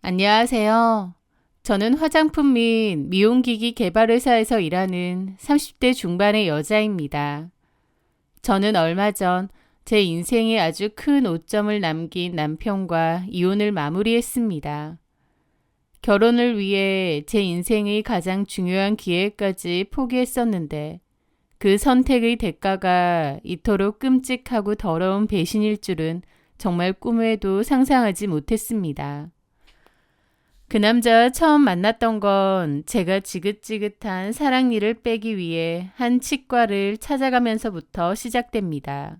안녕하세요. 저는 화장품 및 미용기기 개발 회사에서 일하는 30대 중반의 여자입니다. 저는 얼마 전 제 인생에 아주 큰 오점을 남긴 남편과 이혼을 마무리했습니다. 결혼을 위해 제 인생의 가장 중요한 기회까지 포기했었는데 그 선택의 대가가 이토록 끔찍하고 더러운 배신일 줄은 정말 꿈에도 상상하지 못했습니다. 그 남자와 처음 만났던 건 제가 지긋지긋한 사랑니를 빼기 위해 한 치과를 찾아가면서부터 시작됩니다.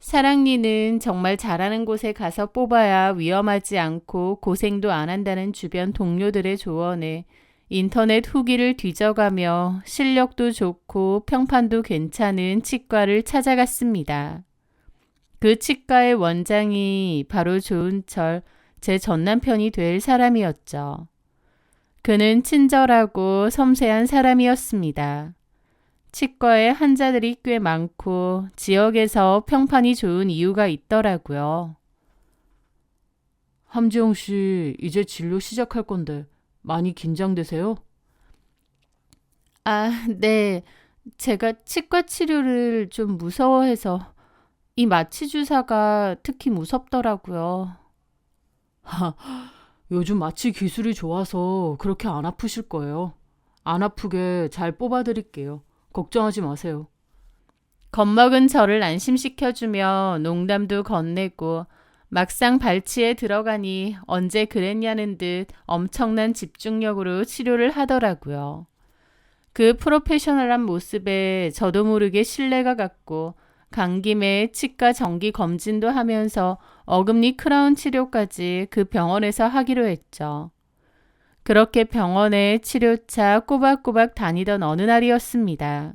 사랑니는 정말 잘하는 곳에 가서 뽑아야 위험하지 않고 고생도 안 한다는 주변 동료들의 조언에 인터넷 후기를 뒤져가며 실력도 좋고 평판도 괜찮은 치과를 찾아갔습니다. 그 치과의 원장이 바로 조은철, 제 전남편이 될 사람이었죠. 그는 친절하고 섬세한 사람이었습니다. 치과에 환자들이 꽤 많고 지역에서 평판이 좋은 이유가 있더라고요. 함지영 씨, 이제 진료 시작할 건데 많이 긴장되세요? 네. 제가 치과 치료를 좀 무서워해서 이 마취 주사가 특히 무섭더라고요. 요즘 마취 기술이 좋아서 그렇게 안 아프실 거예요. 안 아프게 잘 뽑아드릴게요. 걱정하지 마세요. 겁먹은 저를 안심시켜주며 농담도 건네고 막상 발치에 들어가니 언제 그랬냐는 듯 엄청난 집중력으로 치료를 하더라고요. 그 프로페셔널한 모습에 저도 모르게 신뢰가 갔고 간 김에 치과 정기 검진도 하면서 어금니 크라운 치료까지 그 병원에서 하기로 했죠. 그렇게 병원에 치료차 꼬박꼬박 다니던 어느 날이었습니다.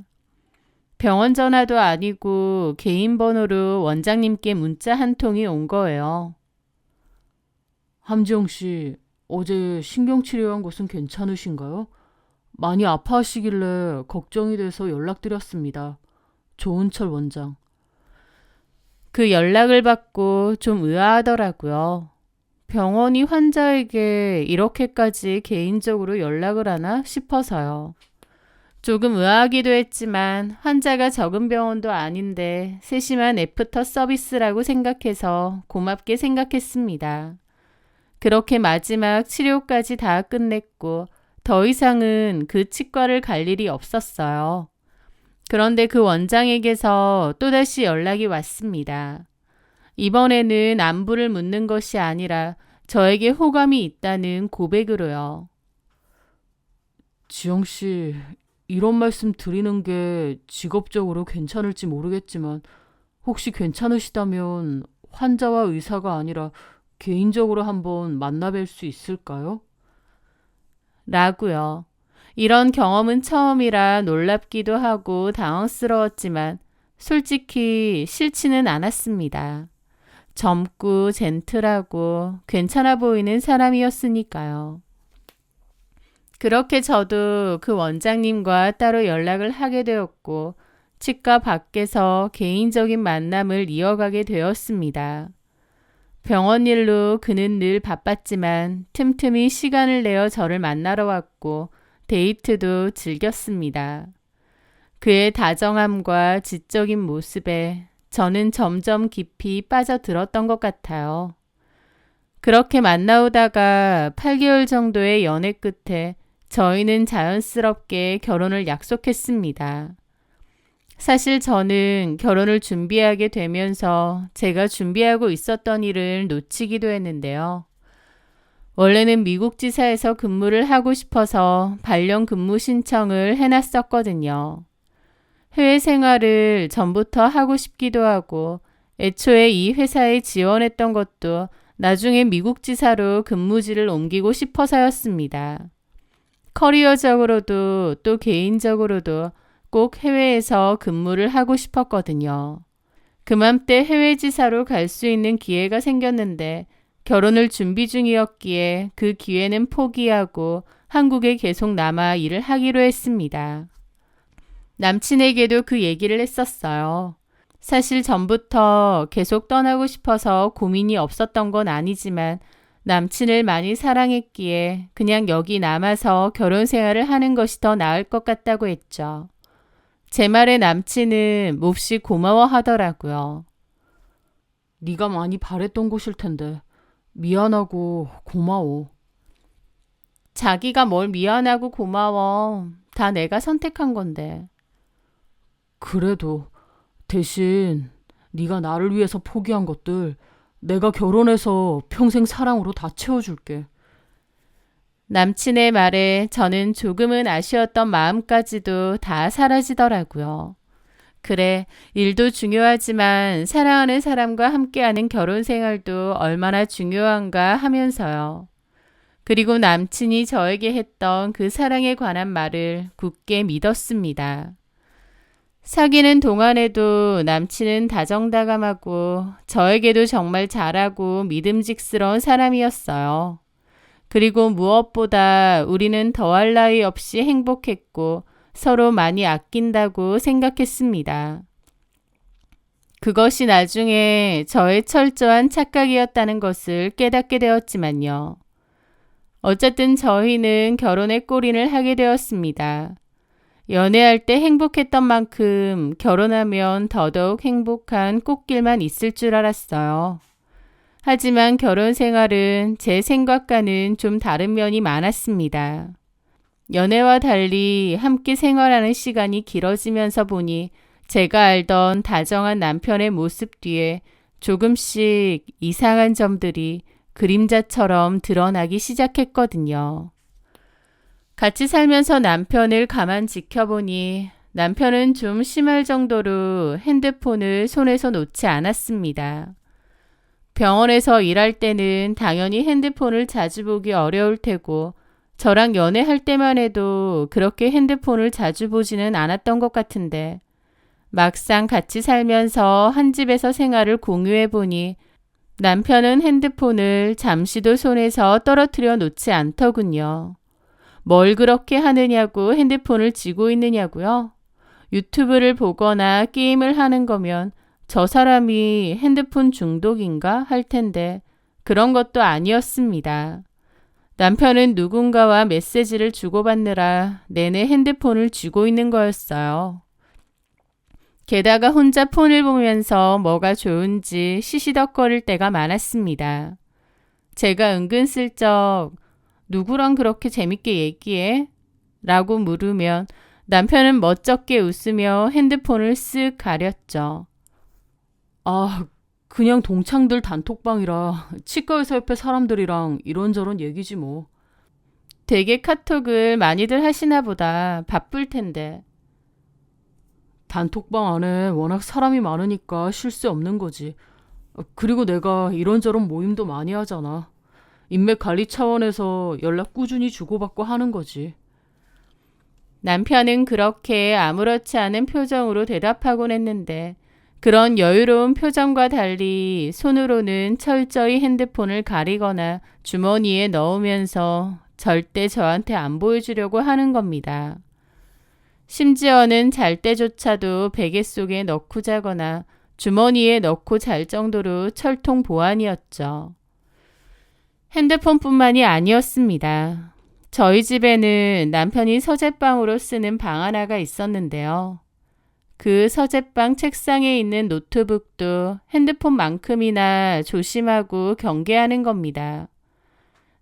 병원 전화도 아니고 개인 번호로 원장님께 문자 한 통이 온 거예요. 함지영 씨, 어제 신경치료한 곳은 괜찮으신가요? 많이 아파하시길래 걱정이 돼서 연락드렸습니다. 조은철 원장. 그 연락을 받고 좀 의아하더라고요. 병원이 환자에게 이렇게까지 개인적으로 연락을 하나 싶어서요. 조금 의아하기도 했지만 환자가 적은 병원도 아닌데 세심한 애프터 서비스라고 생각해서 고맙게 생각했습니다. 그렇게 마지막 치료까지 다 끝냈고 더 이상은 그 치과를 갈 일이 없었어요. 그런데 그 원장에게서 또다시 연락이 왔습니다. 이번에는 안부를 묻는 것이 아니라 저에게 호감이 있다는 고백으로요. 지영 씨, 이런 말씀 드리는 게 직업적으로 괜찮을지 모르겠지만 혹시 괜찮으시다면 환자와 의사가 아니라 개인적으로 한번 만나뵐 수 있을까요? 라고요. 이런 경험은 처음이라 놀랍기도 하고 당황스러웠지만 솔직히 싫지는 않았습니다. 젊고 젠틀하고 괜찮아 보이는 사람이었으니까요. 그렇게 저도 그 원장님과 따로 연락을 하게 되었고 치과 밖에서 개인적인 만남을 이어가게 되었습니다. 병원 일로 그는 늘 바빴지만 틈틈이 시간을 내어 저를 만나러 왔고 데이트도 즐겼습니다. 그의 다정함과 지적인 모습에 저는 점점 깊이 빠져들었던 것 같아요. 그렇게 만나오다가 8개월 정도의 연애 끝에 저희는 자연스럽게 결혼을 약속했습니다. 사실 저는 결혼을 준비하게 되면서 제가 준비하고 있었던 일을 놓치기도 했는데요. 원래는 미국 지사에서 근무를 하고 싶어서 발령 근무 신청을 해놨었거든요. 해외 생활을 전부터 하고 싶기도 하고 애초에 이 회사에 지원했던 것도 나중에 미국 지사로 근무지를 옮기고 싶어서였습니다. 커리어적으로도 또 개인적으로도 꼭 해외에서 근무를 하고 싶었거든요. 그맘때 해외 지사로 갈 수 있는 기회가 생겼는데 결혼을 준비 중이었기에 그 기회는 포기하고 한국에 계속 남아 일을 하기로 했습니다. 남친에게도 그 얘기를 했었어요. 사실 전부터 계속 떠나고 싶어서 고민이 없었던 건 아니지만 남친을 많이 사랑했기에 그냥 여기 남아서 결혼 생활을 하는 것이 더 나을 것 같다고 했죠. 제 말에 남친은 몹시 고마워하더라고요. 네가 많이 바랬던 곳일 텐데 미안하고 고마워. 자기가 뭘 미안하고 고마워. 다 내가 선택한 건데. 그래도 대신 네가 나를 위해서 포기한 것들 내가 결혼해서 평생 사랑으로 다 채워줄게. 남친의 말에 저는 조금은 아쉬웠던 마음까지도 다 사라지더라고요. 그래, 일도 중요하지만 사랑하는 사람과 함께하는 결혼 생활도 얼마나 중요한가 하면서요. 그리고 남친이 저에게 했던 그 사랑에 관한 말을 굳게 믿었습니다. 사귀는 동안에도 남친은 다정다감하고 저에게도 정말 잘하고 믿음직스러운 사람이었어요. 그리고 무엇보다 우리는 더할 나위 없이 행복했고 서로 많이 아낀다고 생각했습니다. 그것이 나중에 저의 철저한 착각이었다는 것을 깨닫게 되었지만요. 어쨌든 저희는 결혼의 골인을 하게 되었습니다. 연애할 때 행복했던 만큼 결혼하면 더더욱 행복한 꽃길만 있을 줄 알았어요. 하지만 결혼 생활은 제 생각과는 좀 다른 면이 많았습니다. 연애와 달리 함께 생활하는 시간이 길어지면서 보니 제가 알던 다정한 남편의 모습 뒤에 조금씩 이상한 점들이 그림자처럼 드러나기 시작했거든요. 같이 살면서 남편을 가만 지켜보니 남편은 좀 심할 정도로 핸드폰을 손에서 놓지 않았습니다. 병원에서 일할 때는 당연히 핸드폰을 자주 보기 어려울 테고 저랑 연애할 때만 해도 그렇게 핸드폰을 자주 보지는 않았던 것 같은데 막상 같이 살면서 한 집에서 생활을 공유해 보니 남편은 핸드폰을 잠시도 손에서 떨어뜨려 놓지 않더군요. 뭘 그렇게 하느냐고 핸드폰을 쥐고 있느냐고요? 유튜브를 보거나 게임을 하는 거면 저 사람이 핸드폰 중독인가 할 텐데 그런 것도 아니었습니다. 남편은 누군가와 메시지를 주고받느라 내내 핸드폰을 쥐고 있는 거였어요. 게다가 혼자 폰을 보면서 뭐가 좋은지 시시덕거릴 때가 많았습니다. 제가 은근슬쩍 누구랑 그렇게 재밌게 얘기해? 라고 물으면 남편은 멋쩍게 웃으며 핸드폰을 쓱 가렸죠. 아, 그냥 동창들 단톡방이라 치과의사 옆에 사람들이랑 이런저런 얘기지 뭐. 되게 카톡을 많이들 하시나 보다. 바쁠 텐데. 단톡방 안에 워낙 사람이 많으니까 쉴 새 없는 거지. 그리고 내가 이런저런 모임도 많이 하잖아. 인맥 관리 차원에서 연락 꾸준히 주고받고 하는 거지. 남편은 그렇게 아무렇지 않은 표정으로 대답하곤 했는데 그런 여유로운 표정과 달리 손으로는 철저히 핸드폰을 가리거나 주머니에 넣으면서 절대 저한테 안 보여주려고 하는 겁니다. 심지어는 잘 때조차도 베개 속에 넣고 자거나 주머니에 넣고 잘 정도로 철통 보안이었죠. 핸드폰뿐만이 아니었습니다. 저희 집에는 남편이 서재방으로 쓰는 방 하나가 있었는데요. 그 서재방 책상에 있는 노트북도 핸드폰만큼이나 조심하고 경계하는 겁니다.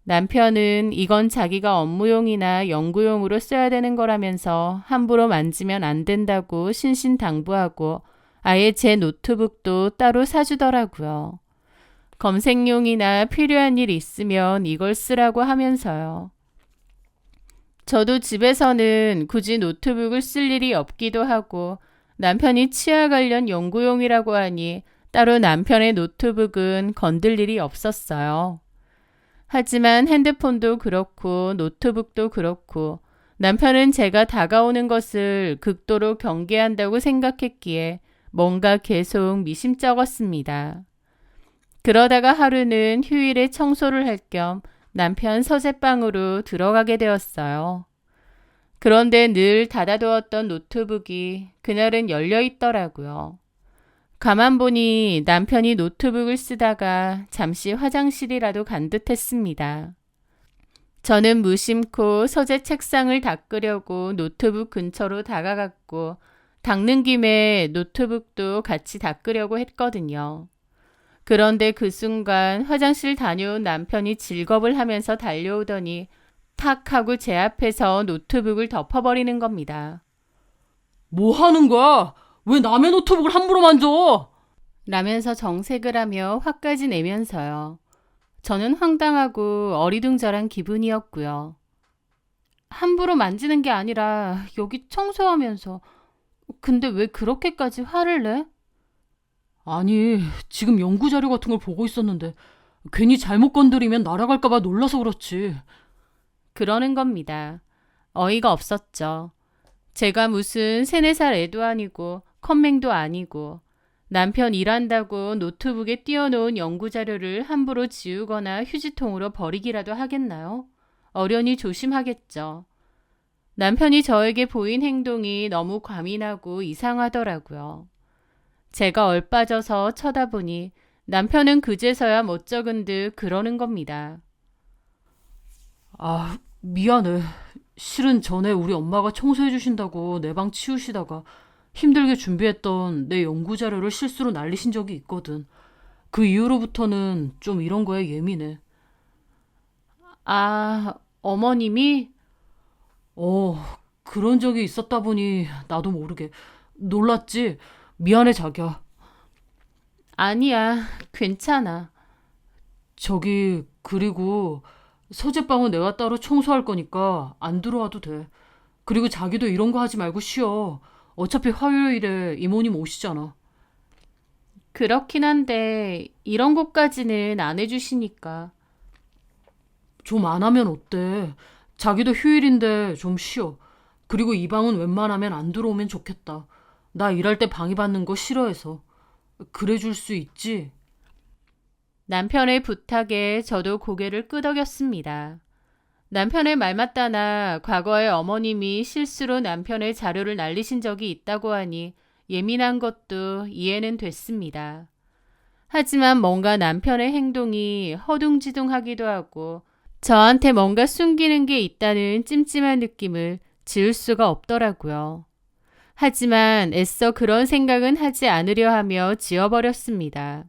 남편은 이건 자기가 업무용이나 연구용으로 써야 되는 거라면서 함부로 만지면 안 된다고 신신당부하고 아예 제 노트북도 따로 사주더라고요. 검색용이나 필요한 일 있으면 이걸 쓰라고 하면서요. 저도 집에서는 굳이 노트북을 쓸 일이 없기도 하고 남편이 치아 관련 연구용이라고 하니 따로 남편의 노트북은 건들 일이 없었어요. 하지만 핸드폰도 그렇고 노트북도 그렇고 남편은 제가 다가오는 것을 극도로 경계한다고 생각했기에 뭔가 계속 미심쩍었습니다. 그러다가 하루는 휴일에 청소를 할 겸 남편 서재방으로 들어가게 되었어요. 그런데 늘 닫아두었던 노트북이 그날은 열려 있더라고요. 가만 보니 남편이 노트북을 쓰다가 잠시 화장실이라도 간 듯했습니다. 저는 무심코 서재 책상을 닦으려고 노트북 근처로 다가갔고 닦는 김에 노트북도 같이 닦으려고 했거든요. 그런데 그 순간 화장실 다녀온 남편이 질겁을 하면서 달려오더니 탁 하고 제 앞에서 노트북을 덮어버리는 겁니다. 뭐 하는 거야? 왜 남의 노트북을 함부로 만져? 라면서 정색을 하며 화까지 내면서요. 저는 황당하고 어리둥절한 기분이었고요. 함부로 만지는 게 아니라 여기 청소하면서. 근데 왜 그렇게까지 화를 내? 아니, 지금 연구 자료 같은 걸 보고 있었는데 괜히 잘못 건드리면 날아갈까 봐 놀라서 그렇지. 그러는 겁니다. 어이가 없었죠. 제가 무슨 3, 4살 애도 아니고 컴맹도 아니고 남편 일한다고 노트북에 띄워놓은 연구자료를 함부로 지우거나 휴지통으로 버리기라도 하겠나요? 어련히 조심하겠죠. 남편이 저에게 보인 행동이 너무 과민하고 이상하더라고요. 제가 얼빠져서 쳐다보니 남편은 그제서야 멋쩍은 듯 그러는 겁니다. 아, 미안해. 실은 전에 우리 엄마가 청소해 주신다고 내 방 치우시다가 힘들게 준비했던 내 연구 자료를 실수로 날리신 적이 있거든. 그 이후로부터는 좀 이런 거에 예민해. 아, 어머님이? 어, 그런 적이 있었다 보니 나도 모르게 놀랐지? 미안해, 자기야. 아니야, 괜찮아. 저기, 그리고 서재방은 내가 따로 청소할 거니까 안 들어와도 돼. 그리고 자기도 이런 거 하지 말고 쉬어. 어차피 화요일에 이모님 오시잖아. 그렇긴 한데 이런 것까지는 안 해주시니까. 좀 안 하면 어때? 자기도 휴일인데 좀 쉬어. 그리고 이 방은 웬만하면 안 들어오면 좋겠다. 나 일할 때 방해받는 거 싫어해서. 그래 줄 수 있지? 남편의 부탁에 저도 고개를 끄덕였습니다. 남편의 말 맞다나 과거에 어머님이 실수로 남편의 자료를 날리신 적이 있다고 하니 예민한 것도 이해는 됐습니다. 하지만 뭔가 남편의 행동이 허둥지둥하기도 하고 저한테 뭔가 숨기는 게 있다는 찜찜한 느낌을 지울 수가 없더라고요. 하지만 애써 그런 생각은 하지 않으려 하며 지워버렸습니다.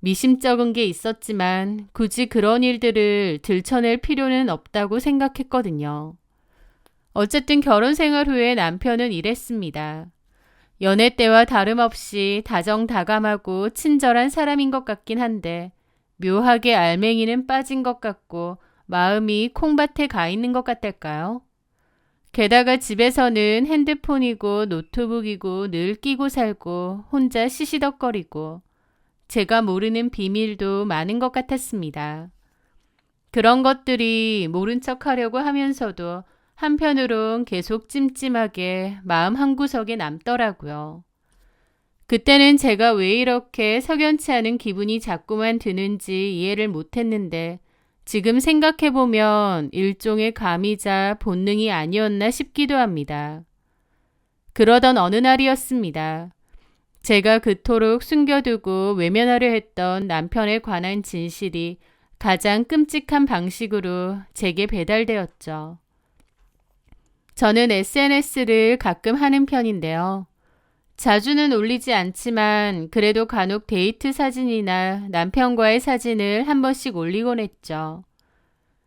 미심쩍은 게 있었지만 굳이 그런 일들을 들춰낼 필요는 없다고 생각했거든요. 어쨌든 결혼 생활 후에 남편은 이랬습니다. 연애 때와 다름없이 다정다감하고 친절한 사람인 것 같긴 한데 묘하게 알맹이는 빠진 것 같고 마음이 콩밭에 가 있는 것 같달까요? 게다가 집에서는 핸드폰이고 노트북이고 늘 끼고 살고 혼자 시시덕거리고 제가 모르는 비밀도 많은 것 같았습니다. 그런 것들이 모른 척 하려고 하면서도 한편으론 계속 찜찜하게 마음 한구석에 남더라고요. 그때는 제가 왜 이렇게 석연치 않은 기분이 자꾸만 드는지 이해를 못했는데 지금 생각해보면 일종의 감이자 본능이 아니었나 싶기도 합니다. 그러던 어느 날이었습니다. 제가 그토록 숨겨두고 외면하려 했던 남편에 관한 진실이 가장 끔찍한 방식으로 제게 배달되었죠. 저는 SNS를 가끔 하는 편인데요. 자주는 올리지 않지만 그래도 간혹 데이트 사진이나 남편과의 사진을 한 번씩 올리곤 했죠.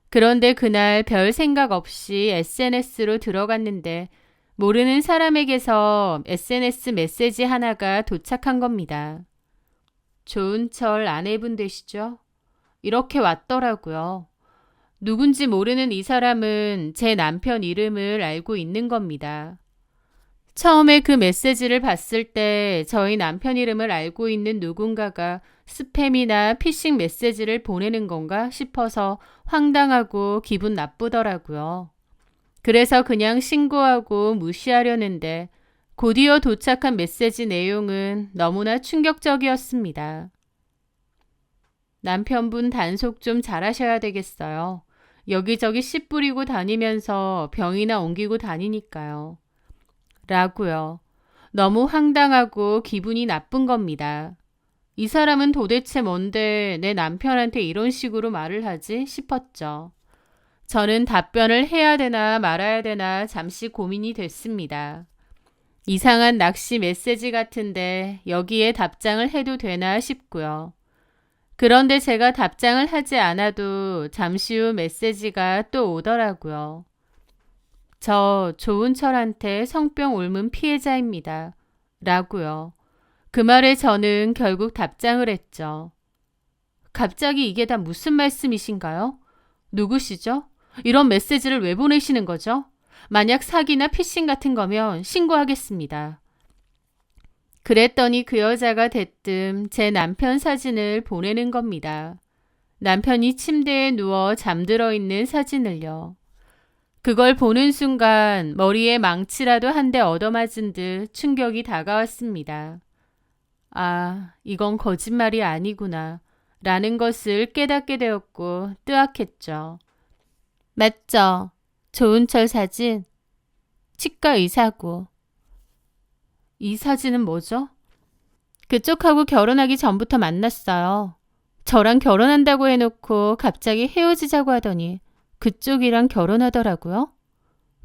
그런데 그날 별 생각 없이 SNS로 들어갔는데 모르는 사람에게서 SNS 메시지 하나가 도착한 겁니다. 좋은 철 아내분 되시죠? 이렇게 왔더라고요. 누군지 모르는 이 사람은 제 남편 이름을 알고 있는 겁니다. 처음에 그 메시지를 봤을 때 저희 남편 이름을 알고 있는 누군가가 스팸이나 피싱 메시지를 보내는 건가 싶어서 황당하고 기분 나쁘더라고요. 그래서 그냥 신고하고 무시하려는데 곧이어 도착한 메시지 내용은 너무나 충격적이었습니다. 남편분 단속 좀 잘하셔야 되겠어요. 여기저기 씨 뿌리고 다니면서 병이나 옮기고 다니니까요. 라고요. 너무 황당하고 기분이 나쁜 겁니다. 이 사람은 도대체 뭔데 내 남편한테 이런 식으로 말을 하지 싶었죠. 저는 답변을 해야 되나 말아야 되나 잠시 고민이 됐습니다. 이상한 낚시 메시지 같은데 여기에 답장을 해도 되나 싶고요. 그런데 제가 답장을 하지 않아도 잠시 후 메시지가 또 오더라고요. 저 조은철한테 성병 옮은 피해자입니다. 라고요. 그 말에 저는 결국 답장을 했죠. 갑자기 이게 다 무슨 말씀이신가요? 누구시죠? 이런 메시지를 왜 보내시는 거죠? 만약 사기나 피싱 같은 거면 신고하겠습니다. 그랬더니 그 여자가 대뜸 제 남편 사진을 보내는 겁니다. 남편이 침대에 누워 잠들어 있는 사진을요. 그걸 보는 순간 머리에 망치라도 한 대 얻어맞은 듯 충격이 다가왔습니다. 아, 이건 거짓말이 아니구나 라는 것을 깨닫게 되었고 뜨악했죠. 맞죠? 조은철 사진, 치과 의사고. 이 사진은 뭐죠? 그쪽하고 결혼하기 전부터 만났어요. 저랑 결혼한다고 해놓고 갑자기 헤어지자고 하더니 그쪽이랑 결혼하더라고요.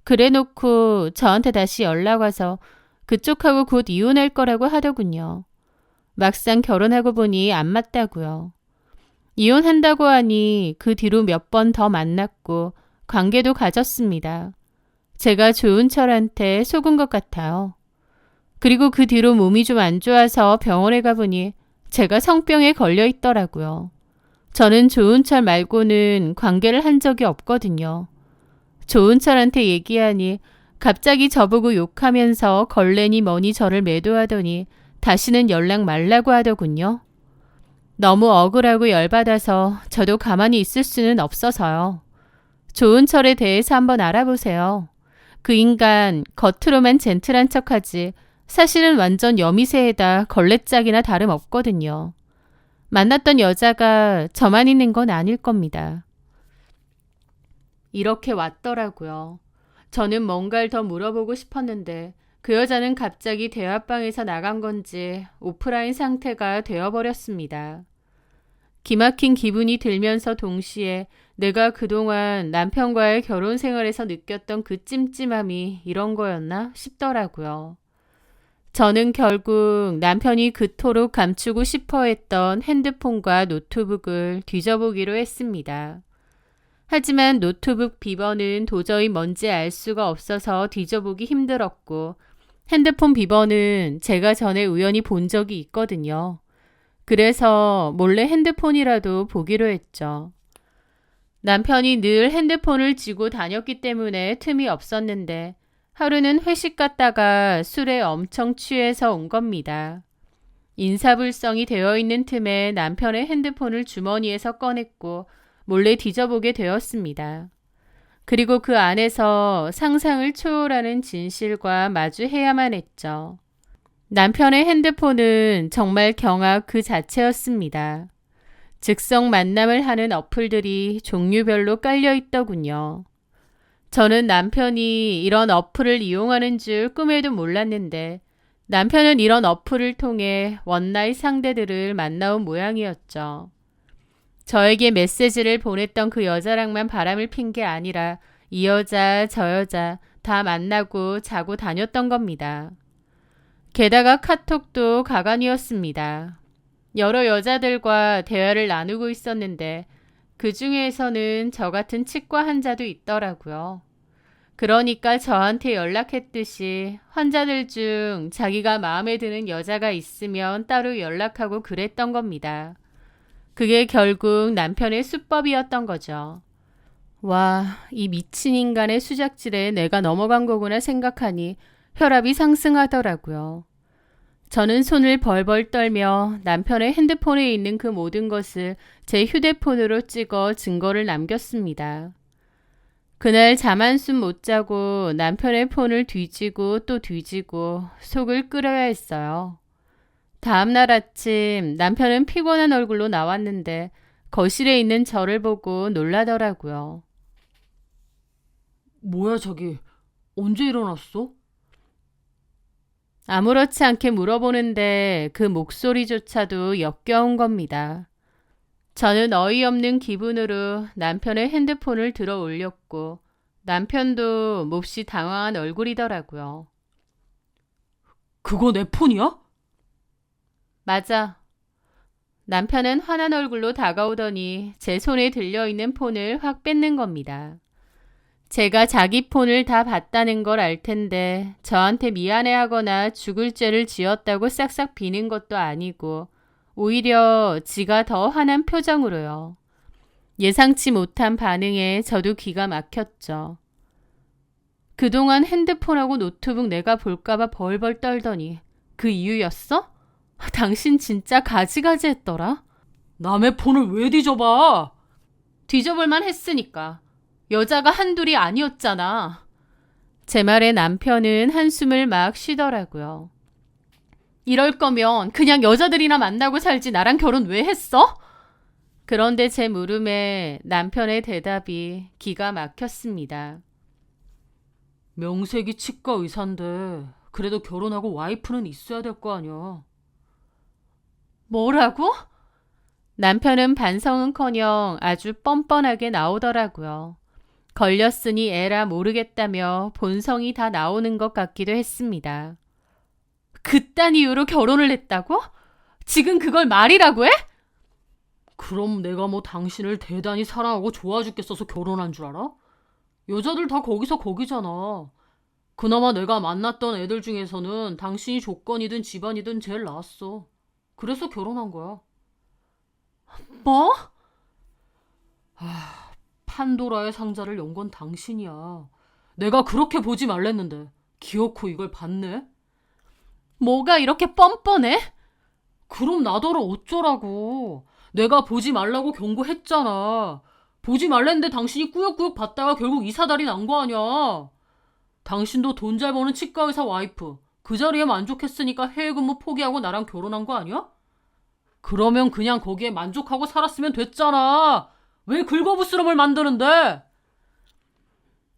그래놓고 저한테 다시 연락 와서 그쪽하고 곧 이혼할 거라고 하더군요. 막상 결혼하고 보니 안 맞다고요. 이혼한다고 하니 그 뒤로 몇 번 더 만났고 관계도 가졌습니다. 제가 조은철한테 속은 것 같아요. 그리고 그 뒤로 몸이 좀 안 좋아서 병원에 가보니 제가 성병에 걸려 있더라고요. 저는 조은철 말고는 관계를 한 적이 없거든요. 조은철한테 얘기하니 갑자기 저보고 욕하면서 걸레니 뭐니 저를 매도하더니 다시는 연락 말라고 하더군요. 너무 억울하고 열받아서 저도 가만히 있을 수는 없어서요. 조은철에 대해서 한번 알아보세요. 그 인간 겉으로만 젠틀한 척하지 사실은 완전 여미새에다 걸레짝이나 다름없거든요. 만났던 여자가 저만 있는 건 아닐 겁니다. 이렇게 왔더라고요. 저는 뭔가를 더 물어보고 싶었는데 그 여자는 갑자기 대화방에서 나간 건지 오프라인 상태가 되어버렸습니다. 기막힌 기분이 들면서 동시에 내가 그동안 남편과의 결혼 생활에서 느꼈던 그 찜찜함이 이런 거였나 싶더라고요. 저는 결국 남편이 그토록 감추고 싶어 했던 핸드폰과 노트북을 뒤져보기로 했습니다. 하지만 노트북 비번은 도저히 뭔지 알 수가 없어서 뒤져보기 힘들었고 핸드폰 비번은 제가 전에 우연히 본 적이 있거든요. 그래서 몰래 핸드폰이라도 보기로 했죠. 남편이 늘 핸드폰을 쥐고 다녔기 때문에 틈이 없었는데 하루는 회식 갔다가 술에 엄청 취해서 온 겁니다. 인사불성이 되어 있는 틈에 남편의 핸드폰을 주머니에서 꺼냈고 몰래 뒤져보게 되었습니다. 그리고 그 안에서 상상을 초월하는 진실과 마주해야만 했죠. 남편의 핸드폰은 정말 경악 그 자체였습니다. 즉석 만남을 하는 어플들이 종류별로 깔려 있더군요. 저는 남편이 이런 어플을 이용하는 줄 꿈에도 몰랐는데 남편은 이런 어플을 통해 원나잇 상대들을 만나온 모양이었죠. 저에게 메시지를 보냈던 그 여자랑만 바람을 핀 게 아니라 이 여자 저 여자 다 만나고 자고 다녔던 겁니다. 게다가 카톡도 가관이었습니다. 여러 여자들과 대화를 나누고 있었는데 그 중에서는 저 같은 치과 환자도 있더라고요. 그러니까 저한테 연락했듯이 환자들 중 자기가 마음에 드는 여자가 있으면 따로 연락하고 그랬던 겁니다. 그게 결국 남편의 수법이었던 거죠. 와, 이 미친 인간의 수작질에 내가 넘어간 거구나 생각하니 혈압이 상승하더라고요. 저는 손을 벌벌 떨며 남편의 핸드폰에 있는 그 모든 것을 제 휴대폰으로 찍어 증거를 남겼습니다. 그날 잠 한숨 못 자고 남편의 폰을 뒤지고 또 뒤지고 속을 끓여야 했어요. 다음날 아침 남편은 피곤한 얼굴로 나왔는데 거실에 있는 저를 보고 놀라더라고요. 뭐야, 자기. 언제 일어났어? 아무렇지 않게 물어보는데 그 목소리조차도 역겨운 겁니다. 저는 어이없는 기분으로 남편의 핸드폰을 들어 올렸고 남편도 몹시 당황한 얼굴이더라고요. 그거 내 폰이야? 맞아. 남편은 화난 얼굴로 다가오더니 제 손에 들려있는 폰을 확 뺏는 겁니다. 제가 자기 폰을 다 봤다는 걸 알 텐데 저한테 미안해하거나 죽을 죄를 지었다고 싹싹 비는 것도 아니고 오히려 지가 더 화난 표정으로요. 예상치 못한 반응에 저도 기가 막혔죠. 그동안 핸드폰하고 노트북 내가 볼까봐 벌벌 떨더니 그 이유였어? 당신 진짜 가지가지 했더라? 남의 폰을 왜 뒤져봐? 뒤져볼만 했으니까. 여자가 한둘이 아니었잖아. 제 말에 남편은 한숨을 막 쉬더라고요. 이럴 거면 그냥 여자들이나 만나고 살지 나랑 결혼 왜 했어? 그런데 제 물음에 남편의 대답이 기가 막혔습니다. 명색이 치과 의사인데 그래도 결혼하고 와이프는 있어야 될 거 아니야. 뭐라고? 남편은 반성은커녕 아주 뻔뻔하게 나오더라고요. 걸렸으니 에라 모르겠다며 본성이 다 나오는 것 같기도 했습니다. 그딴 이유로 결혼을 했다고? 지금 그걸 말이라고 해? 그럼 내가 뭐 당신을 대단히 사랑하고 좋아 죽겠어서 결혼한 줄 알아? 여자들 다 거기서 거기잖아. 그나마 내가 만났던 애들 중에서는 당신이 조건이든 집안이든 제일 나았어. 그래서 결혼한 거야. 뭐? 판도라의 상자를 연 건 당신이야. 내가 그렇게 보지 말랬는데 기어코 이걸 봤네? 뭐가 이렇게 뻔뻔해? 그럼 나더러 어쩌라고. 내가 보지 말라고 경고했잖아. 보지 말랬는데 당신이 꾸역꾸역 봤다가 결국 이 사달이 난 거 아니야. 당신도 돈 잘 버는 치과의사 와이프. 그 자리에 만족했으니까 해외 근무 포기하고 나랑 결혼한 거 아니야? 그러면 그냥 거기에 만족하고 살았으면 됐잖아. 왜 긁어부스럼을 만드는데?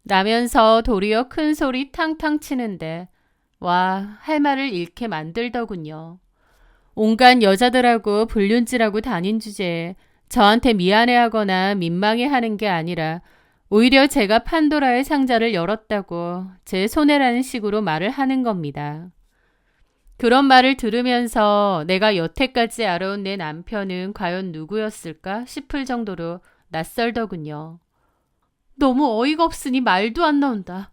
라면서 도리어 큰 소리 탕탕 치는데 와, 할 말을 잃게 만들더군요. 온갖 여자들하고 불륜질하고 다닌 주제에 저한테 미안해하거나 민망해하는 게 아니라 오히려 제가 판도라의 상자를 열었다고 제 손해라는 식으로 말을 하는 겁니다. 그런 말을 들으면서 내가 여태까지 알아온 내 남편은 과연 누구였을까 싶을 정도로 낯설더군요. 너무 어이가 없으니 말도 안 나온다.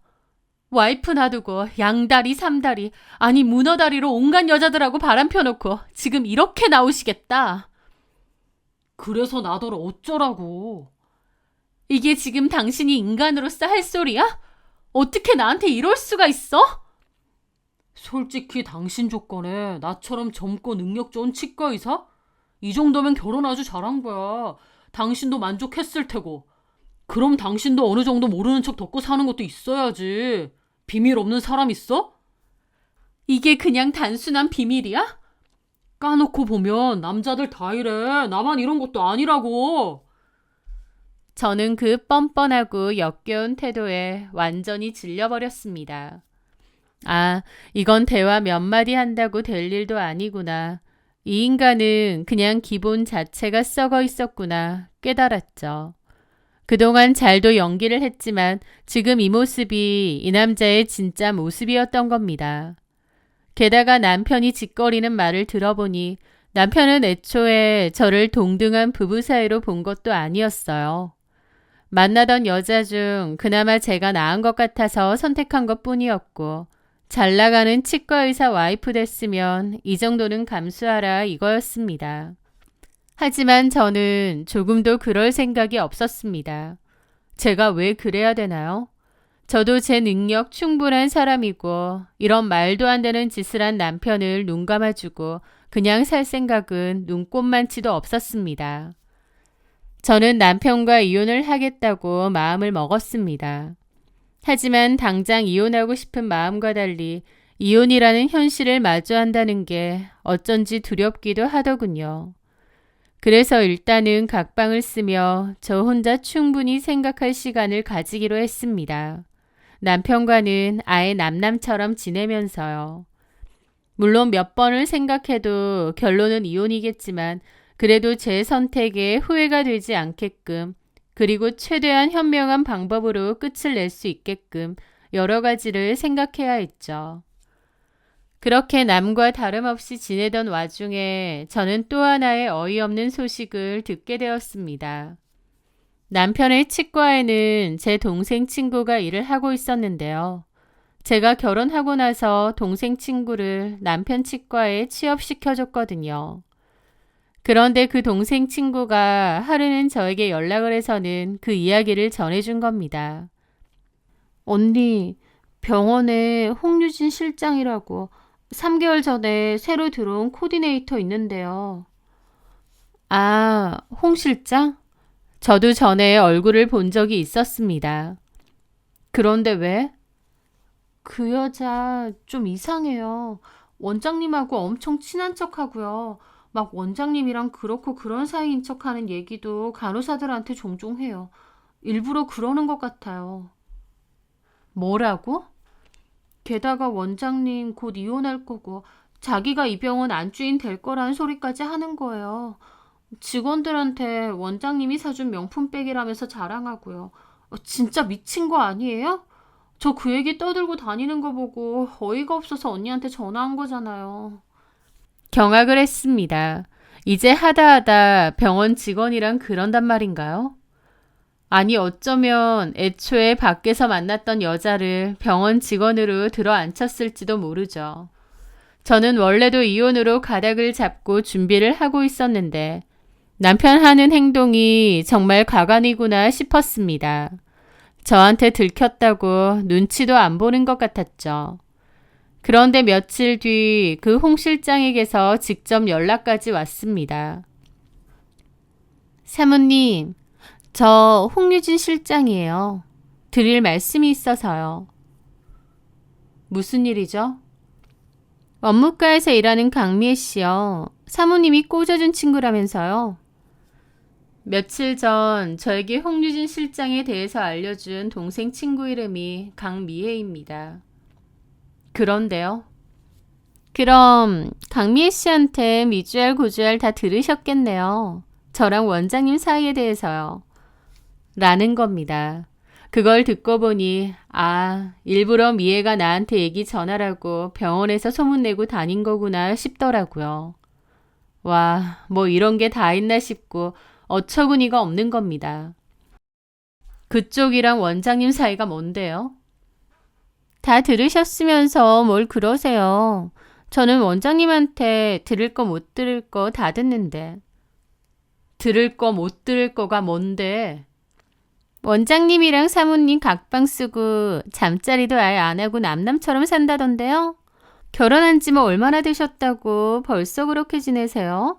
와이프 놔두고 양다리, 삼다리, 아니 문어다리로 온갖 여자들하고 바람 펴놓고 지금 이렇게 나오시겠다. 그래서 나더러 어쩌라고. 이게 지금 당신이 인간으로서 할 소리야? 어떻게 나한테 이럴 수가 있어? 솔직히 당신 조건에 나처럼 젊고 능력 좋은 치과 의사? 이 정도면 결혼 아주 잘한 거야. 당신도 만족했을 테고. 그럼 당신도 어느 정도 모르는 척 덮고 사는 것도 있어야지. 비밀 없는 사람 있어? 이게 그냥 단순한 비밀이야? 까놓고 보면 남자들 다 이래. 나만 이런 것도 아니라고. 저는 그 뻔뻔하고 역겨운 태도에 완전히 질려버렸습니다. 아, 이건 대화 몇 마디 한다고 될 일도 아니구나. 이 인간은 그냥 기본 자체가 썩어 있었구나 깨달았죠. 그동안 잘도 연기를 했지만 지금 이 모습이 이 남자의 진짜 모습이었던 겁니다. 게다가 남편이 짓거리는 말을 들어보니 남편은 애초에 저를 동등한 부부 사이로 본 것도 아니었어요. 만나던 여자 중 그나마 제가 나은 것 같아서 선택한 것 뿐이었고 잘 나가는 치과의사 와이프 됐으면 이 정도는 감수하라 이거였습니다. 하지만 저는 조금도 그럴 생각이 없었습니다. 제가 왜 그래야 되나요? 저도 제 능력 충분한 사람이고 이런 말도 안 되는 짓을 한 남편을 눈 감아주고 그냥 살 생각은 눈꼽만치도 없었습니다. 저는 남편과 이혼을 하겠다고 마음을 먹었습니다. 하지만 당장 이혼하고 싶은 마음과 달리 이혼이라는 현실을 마주한다는 게 어쩐지 두렵기도 하더군요. 그래서 일단은 각방을 쓰며 저 혼자 충분히 생각할 시간을 가지기로 했습니다. 남편과는 아예 남남처럼 지내면서요. 물론 몇 번을 생각해도 결론은 이혼이겠지만 그래도 제 선택에 후회가 되지 않게끔 그리고 최대한 현명한 방법으로 끝을 낼 수 있게끔 여러 가지를 생각해야 했죠. 그렇게 남과 다름없이 지내던 와중에 저는 또 하나의 어이없는 소식을 듣게 되었습니다. 남편의 치과에는 제 동생 친구가 일을 하고 있었는데요. 제가 결혼하고 나서 동생 친구를 남편 치과에 취업시켜줬거든요. 그런데 그 동생 친구가 하루는 저에게 연락을 해서는 그 이야기를 전해준 겁니다. 언니, 병원에 홍유진 실장이라고 3개월 전에 새로 들어온 코디네이터 있는데요. 아, 홍 실장? 저도 전에 얼굴을 본 적이 있었습니다. 그런데 왜? 그 여자 좀 이상해요. 원장님하고 엄청 친한 척하고요. 막 원장님이랑 그렇고 그런 사이인 척하는 얘기도 간호사들한테 종종 해요. 일부러 그러는 것 같아요. 뭐라고? 게다가 원장님 곧 이혼할 거고 자기가 이 병원 안주인 될 거라는 소리까지 하는 거예요. 직원들한테 원장님이 사준 명품백이라면서 자랑하고요. 진짜 미친 거 아니에요? 저 그 얘기 떠들고 다니는 거 보고 어이가 없어서 언니한테 전화한 거잖아요. 경악을 했습니다. 이제 하다 병원 직원이랑 그런단 말인가요? 아니 어쩌면 애초에 밖에서 만났던 여자를 병원 직원으로 들어앉혔을지도 모르죠. 저는 원래도 이혼으로 가닥을 잡고 준비를 하고 있었는데 남편 하는 행동이 정말 가관이구나 싶었습니다. 저한테 들켰다고 눈치도 안 보는 것 같았죠. 그런데 며칠 뒤 그 홍 실장에게서 직접 연락까지 왔습니다. 사모님, 저 홍유진 실장이에요. 드릴 말씀이 있어서요. 무슨 일이죠? 업무과에서 일하는 강미애 씨요. 사모님이 꽂아준 친구라면서요. 며칠 전 저에게 홍유진 실장에 대해서 알려준 동생 친구 이름이 강미애입니다. 그런데요? 그럼 강미애 씨한테 미주알 고주알 다 들으셨겠네요. 저랑 원장님 사이에 대해서요. 라는 겁니다. 그걸 듣고 보니 일부러 미애가 나한테 얘기 전하라고 병원에서 소문내고 다닌 거구나 싶더라고요. 와, 뭐 이런 게 다 있나 싶고 어처구니가 없는 겁니다. 그쪽이랑 원장님 사이가 뭔데요? 다 들으셨으면서 뭘 그러세요. 저는 원장님한테 들을 거 못 들을 거 다 듣는데. 들을 거 못 들을 거가 뭔데? 원장님이랑 사모님 각방 쓰고 잠자리도 아예 안 하고 남남처럼 산다던데요? 결혼한 지 뭐 얼마나 되셨다고 벌써 그렇게 지내세요?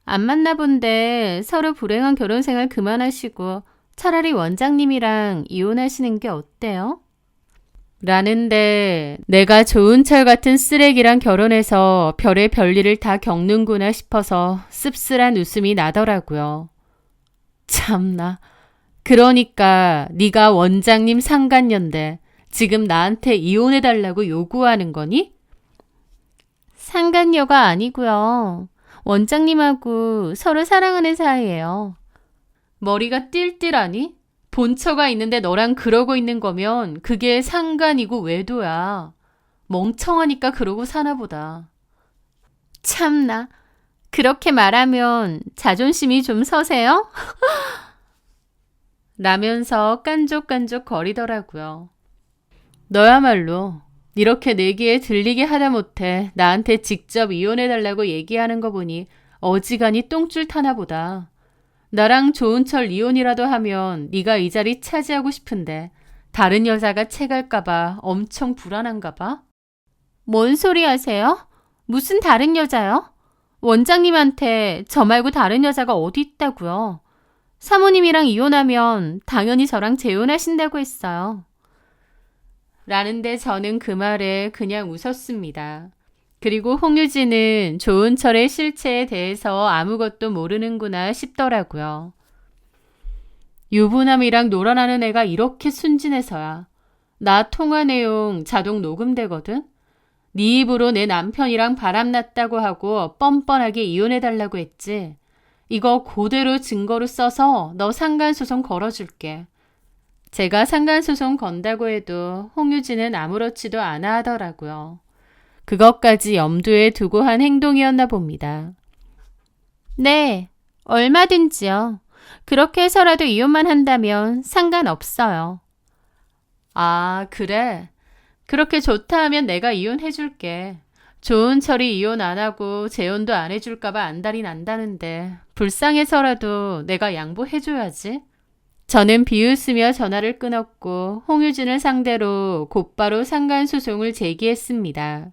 안 만나본데 서로 불행한 결혼 생활 그만하시고 차라리 원장님이랑 이혼하시는 게 어때요? 라는데 내가 좋은 철 같은 쓰레기랑 결혼해서 별의 별일을 다 겪는구나 싶어서 씁쓸한 웃음이 나더라고요. 참나. 그러니까 네가 원장님 상간녀인데 지금 나한테 이혼해달라고 요구하는 거니? 상간녀가 아니고요. 원장님하고 서로 사랑하는 사이예요. 머리가 띨띨하니? 본처가 있는데 너랑 그러고 있는 거면 그게 상간이고 외도야. 멍청하니까 그러고 사나 보다. 참나. 그렇게 말하면 자존심이 좀 서세요? 라면서 깐족깐족 거리더라고요. 너야말로 이렇게 내 귀에 들리게 하다 못해 나한테 직접 이혼해달라고 얘기하는 거 보니 어지간히 똥줄 타나 보다. 나랑 좋은 철 이혼이라도 하면 네가 이 자리 차지하고 싶은데 다른 여자가 채갈까 봐 엄청 불안한가 봐. 뭔 소리 하세요? 무슨 다른 여자요? 원장님한테 저 말고 다른 여자가 어디 있다고요? 사모님이랑 이혼하면 당연히 저랑 재혼하신다고 했어요. 라는데 저는 그 말에 그냥 웃었습니다. 그리고 홍유진은 조은철의 실체에 대해서 아무것도 모르는구나 싶더라고요. 유부남이랑 놀아나는 애가 이렇게 순진해서야. 나 통화 내용 자동 녹음되거든? 네 입으로 내 남편이랑 바람났다고 하고 뻔뻔하게 이혼해달라고 했지. 이거 그대로 증거로 써서 너 상간소송 걸어줄게. 제가 상간소송 건다고 해도 홍유진은 아무렇지도 않아 하더라고요. 그것까지 염두에 두고 한 행동이었나 봅니다. 네, 얼마든지요. 그렇게 해서라도 이혼만 한다면 상관없어요. 아, 그래? 그렇게 좋다 하면 내가 이혼해줄게. 조은철이 이혼 안 하고 재혼도 안 해줄까봐 안달이 난다는데 불쌍해서라도 내가 양보해줘야지. 저는 비웃으며 전화를 끊었고 홍유진을 상대로 곧바로 상간소송을 제기했습니다.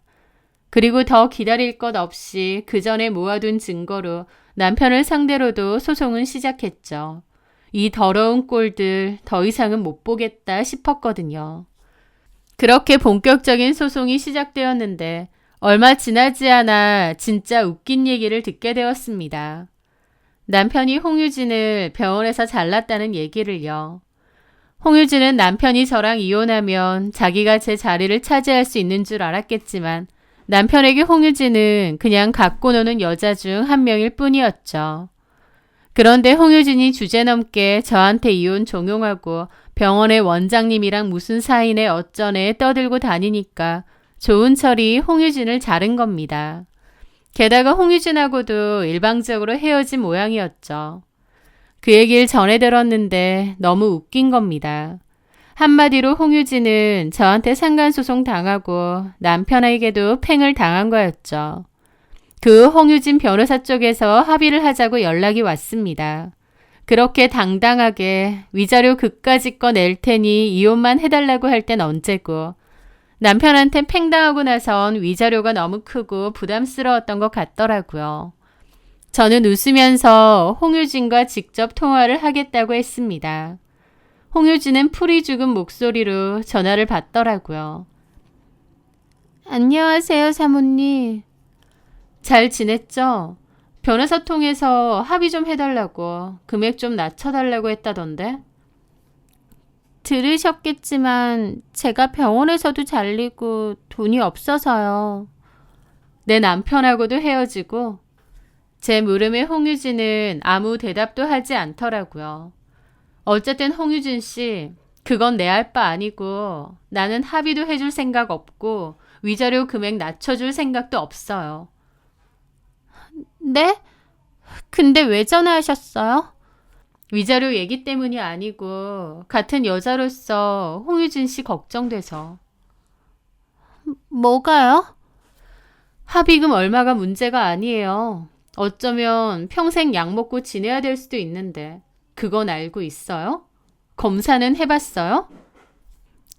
그리고 더 기다릴 것 없이 그 전에 모아둔 증거로 남편을 상대로도 소송은 시작했죠. 이 더러운 꼴들 더 이상은 못 보겠다 싶었거든요. 그렇게 본격적인 소송이 시작되었는데 얼마 지나지 않아 진짜 웃긴 얘기를 듣게 되었습니다. 남편이 홍유진을 병원에서 잘랐다는 얘기를요. 홍유진은 남편이 저랑 이혼하면 자기가 제 자리를 차지할 수 있는 줄 알았겠지만 남편에게 홍유진은 그냥 갖고 노는 여자 중 한 명일 뿐이었죠. 그런데 홍유진이 주제넘게 저한테 이혼 종용하고 병원의 원장님이랑 무슨 사이네 어쩌네 떠들고 다니니까 조은철이 홍유진을 자른 겁니다. 게다가 홍유진하고도 일방적으로 헤어진 모양이었죠. 그 얘기를 전해 들었는데 너무 웃긴 겁니다. 한마디로 홍유진은 저한테 상간소송 당하고 남편에게도 팽을 당한 거였죠. 그 홍유진 변호사 쪽에서 합의를 하자고 연락이 왔습니다. 그렇게 당당하게 위자료 그까짓 거 낼 테니 이혼만 해달라고 할 땐 언제고 남편한테 팽당하고 나선 위자료가 너무 크고 부담스러웠던 것 같더라고요. 저는 웃으면서 홍유진과 직접 통화를 하겠다고 했습니다. 홍유진은 풀이 죽은 목소리로 전화를 받더라고요. 안녕하세요, 사모님. 잘 지냈죠? 변호사 통해서 합의 좀 해달라고, 금액 좀 낮춰달라고 했다던데? 들으셨겠지만 제가 병원에서도 잘리고 돈이 없어서요. 내 남편하고도 헤어지고 제 물음에 홍유진은 아무 대답도 하지 않더라고요. 어쨌든 홍유진 씨, 그건 내 할 바 아니고 나는 합의도 해줄 생각 없고 위자료 금액 낮춰줄 생각도 없어요. 네? 근데 왜 전화하셨어요? 위자료 얘기 때문이 아니고 같은 여자로서 홍유진 씨 걱정돼서. 뭐가요? 합의금 얼마가 문제가 아니에요. 어쩌면 평생 약 먹고 지내야 될 수도 있는데 그건 알고 있어요? 검사는 해봤어요?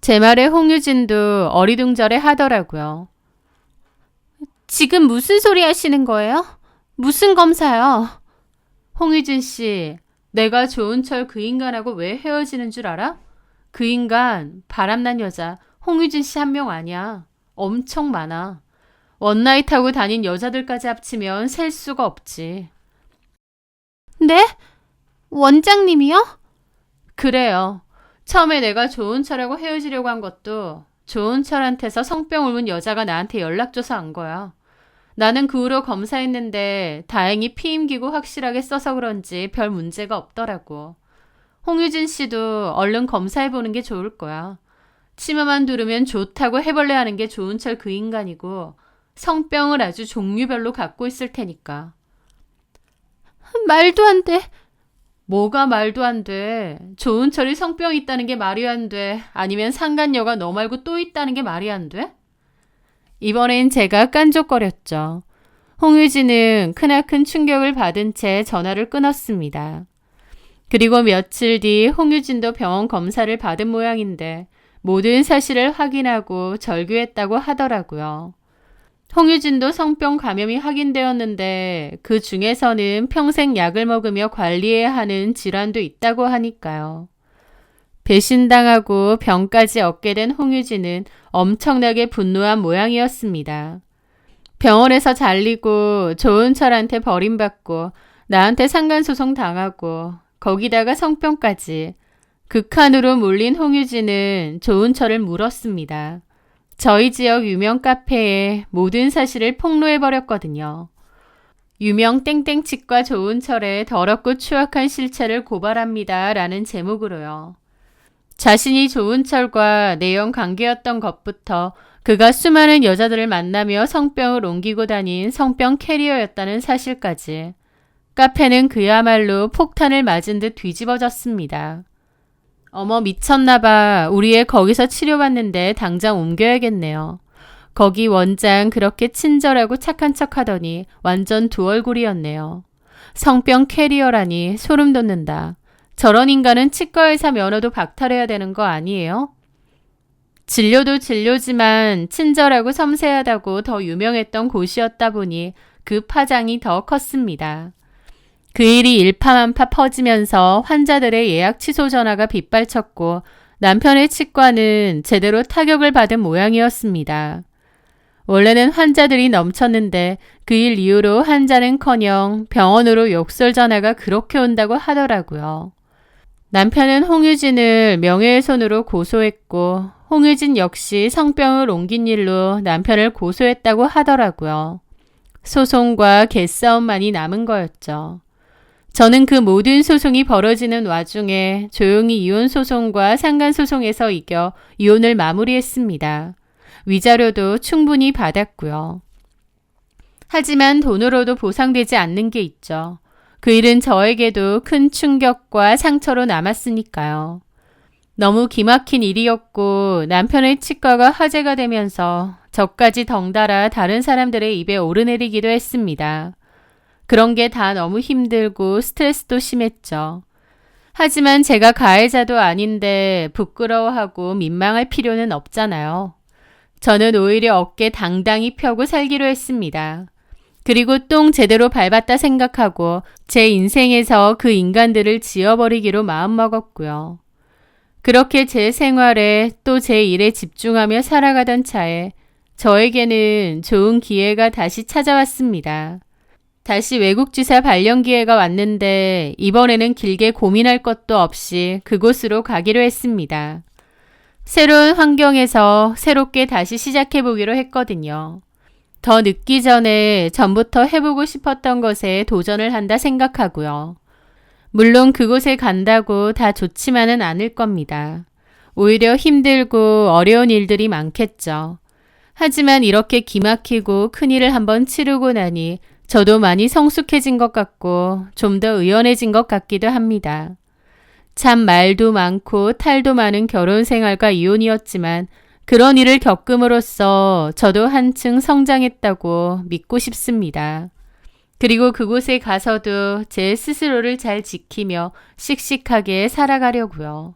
제 말에 홍유진도 어리둥절해 하더라고요. 지금 무슨 소리 하시는 거예요? 무슨 검사요? 홍유진 씨, 내가 조은철 그 인간하고 왜 헤어지는 줄 알아? 그 인간 바람난 여자 홍유진 씨 한 명 아니야. 엄청 많아. 원나잇 하고 다닌 여자들까지 합치면 셀 수가 없지. 네? 원장님이요? 그래요. 처음에 내가 조은철하고 헤어지려고 한 것도 조은철한테서 성병 옮은 여자가 나한테 연락 줘서 한 거야. 나는 그 후로 검사했는데 다행히 피임기구 확실하게 써서 그런지 별 문제가 없더라고. 홍유진 씨도 얼른 검사해보는 게 좋을 거야. 치마만 두르면 좋다고 해벌레 하는 게 조은철 그 인간이고 성병을 아주 종류별로 갖고 있을 테니까. 말도 안 돼. 뭐가 말도 안 돼. 조은철이 성병이 있다는 게 말이 안 돼. 아니면 상간녀가 너 말고 또 있다는 게 말이 안 돼? 이번엔 제가 깐족거렸죠. 홍유진은 크나큰 충격을 받은 채 전화를 끊었습니다. 그리고 며칠 뒤 홍유진도 병원 검사를 받은 모양인데 모든 사실을 확인하고 절규했다고 하더라고요. 홍유진도 성병 감염이 확인되었는데 그 중에서는 평생 약을 먹으며 관리해야 하는 질환도 있다고 하니까요. 배신당하고 병까지 얻게 된 홍유진은 엄청나게 분노한 모양이었습니다. 병원에서 잘리고 조은철한테 버림받고 나한테 상간소송 당하고 거기다가 성병까지 극한으로 몰린 홍유진은 조은철을 물었습니다. 저희 지역 유명 카페에 모든 사실을 폭로해버렸거든요. 유명 땡땡치과 조은철의 더럽고 추악한 실체를 고발합니다. 라는 제목으로요. 자신이 조은철과 내연 관계였던 것부터 그가 수많은 여자들을 만나며 성병을 옮기고 다닌 성병 캐리어였다는 사실까지. 카페는 그야말로 폭탄을 맞은 듯 뒤집어졌습니다. 어머 미쳤나봐. 우리 애 거기서 치료받는데 당장 옮겨야겠네요. 거기 원장 그렇게 친절하고 착한 척하더니 완전 두 얼굴이었네요. 성병 캐리어라니 소름 돋는다. 저런 인간은 치과의사 면허도 박탈해야 되는 거 아니에요? 진료도 진료지만 친절하고 섬세하다고 더 유명했던 곳이었다 보니 그 파장이 더 컸습니다. 그 일이 일파만파 퍼지면서 환자들의 예약 취소 전화가 빗발쳤고 남편의 치과는 제대로 타격을 받은 모양이었습니다. 원래는 환자들이 넘쳤는데 그 일 이후로 환자는커녕 병원으로 욕설 전화가 그렇게 온다고 하더라고요. 남편은 홍유진을 명예훼손으로 고소했고 홍유진 역시 성병을 옮긴 일로 남편을 고소했다고 하더라고요. 소송과 개싸움만이 남은 거였죠. 저는 그 모든 소송이 벌어지는 와중에 조용히 이혼 소송과 상간 소송에서 이겨 이혼을 마무리했습니다. 위자료도 충분히 받았고요. 하지만 돈으로도 보상되지 않는 게 있죠. 그 일은 저에게도 큰 충격과 상처로 남았으니까요. 너무 기막힌 일이었고 남편의 치과가 화제가 되면서 저까지 덩달아 다른 사람들의 입에 오르내리기도 했습니다. 그런 게 다 너무 힘들고 스트레스도 심했죠. 하지만 제가 가해자도 아닌데 부끄러워하고 민망할 필요는 없잖아요. 저는 오히려 어깨 당당히 펴고 살기로 했습니다. 그리고 똥 제대로 밟았다 생각하고 제 인생에서 그 인간들을 지워버리기로 마음먹었고요. 그렇게 제 생활에 또 제 일에 집중하며 살아가던 차에 저에게는 좋은 기회가 다시 찾아왔습니다. 다시 외국 지사 발령 기회가 왔는데 이번에는 길게 고민할 것도 없이 그곳으로 가기로 했습니다. 새로운 환경에서 새롭게 다시 시작해보기로 했거든요. 더 늦기 전에 전부터 해보고 싶었던 것에 도전을 한다 생각하고요. 물론 그곳에 간다고 다 좋지만은 않을 겁니다. 오히려 힘들고 어려운 일들이 많겠죠. 하지만 이렇게 기막히고 큰일을 한번 치르고 나니 저도 많이 성숙해진 것 같고 좀 더 의연해진 것 같기도 합니다. 참 말도 많고 탈도 많은 결혼 생활과 이혼이었지만 그런 일을 겪음으로써 저도 한층 성장했다고 믿고 싶습니다. 그리고 그곳에 가서도 제 스스로를 잘 지키며 씩씩하게 살아가려고요.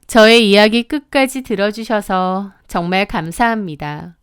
저의 이야기 끝까지 들어주셔서 정말 감사합니다.